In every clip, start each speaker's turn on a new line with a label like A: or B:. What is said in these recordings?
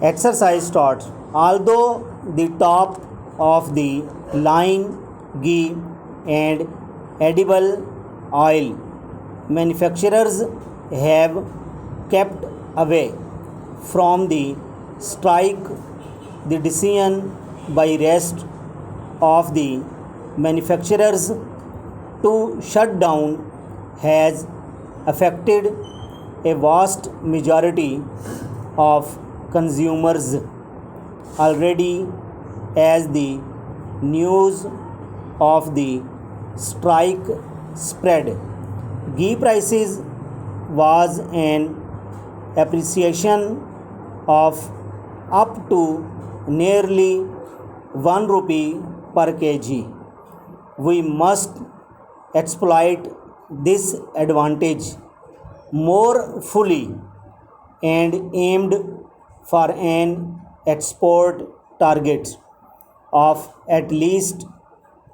A: Exercise start. Although the top of the line ghee and edible oil manufacturers have kept away from the strike, the decision by rest of the manufacturers to shut down has affected a vast majority of consumers already, as the news of the strike spread. Ghee prices was an appreciation of up to nearly 1 rupee per kg. We must exploit this advantage more fully and aimed for an export target of at least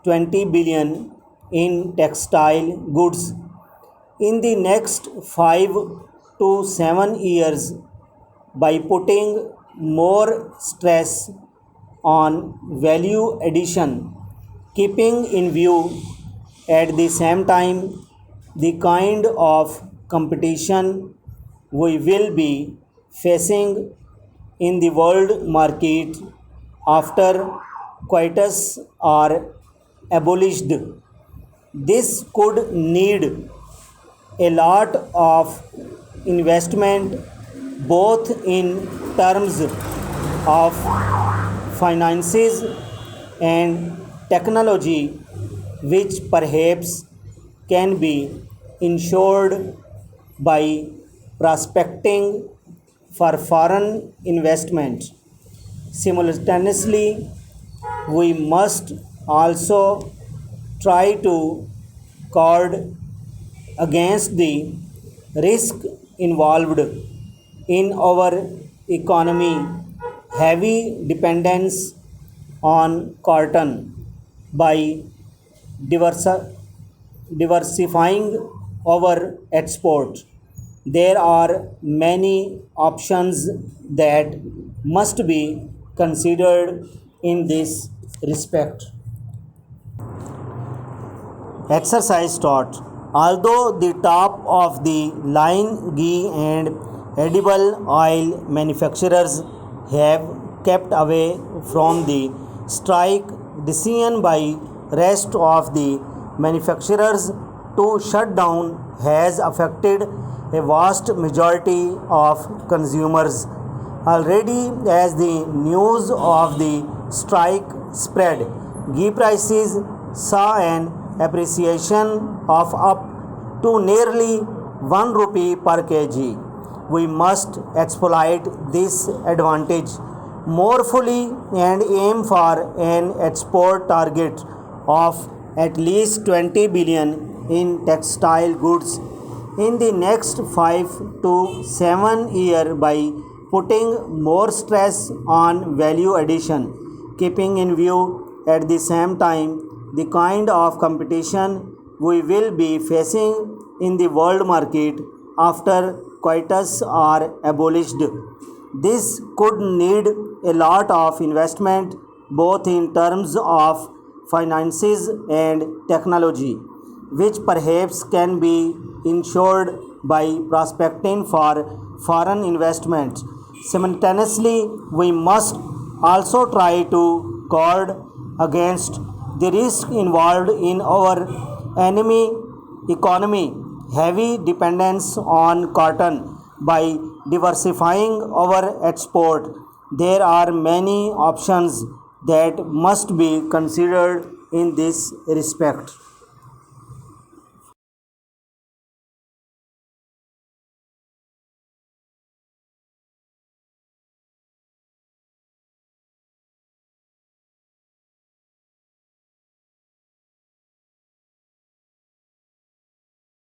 A: 20 billion in textile goods in the next 5 to 7 years by putting more stress on value addition, keeping in view at the same time the kind of competition we will be facing in the world market after quotas are abolished. This could need a lot of investment both in terms of finances and technology, which perhaps can be ensured by prospecting for foreign investment. Simultaneously, we must also try to guard against the risk involved in our economy heavy dependence on cotton by diversifying our export. There are many options that must be considered in this respect. Exercise start. Although the top of the line ghee and edible oil manufacturers have kept away from the strike, decision by rest of the manufacturers to shut down has affected a vast majority of consumers already, as the news of the strike spread. Ghee prices saw an appreciation of up to nearly 1 rupee per kg. We must exploit this advantage more fully and aim for an export target of at least 20 billion in textile goods in the next 5 to 7 years by putting more stress on value addition, keeping in view at the same time the kind of competition we will be facing in the world market after quotas are abolished. This could need a lot of investment both in terms of finances and technology, which perhaps can be ensured by prospecting for foreign investment. Simultaneously, we must also try to guard against the risk involved in our enemy economy heavy dependence on cotton by diversifying our export. There are many options that must be considered in this respect.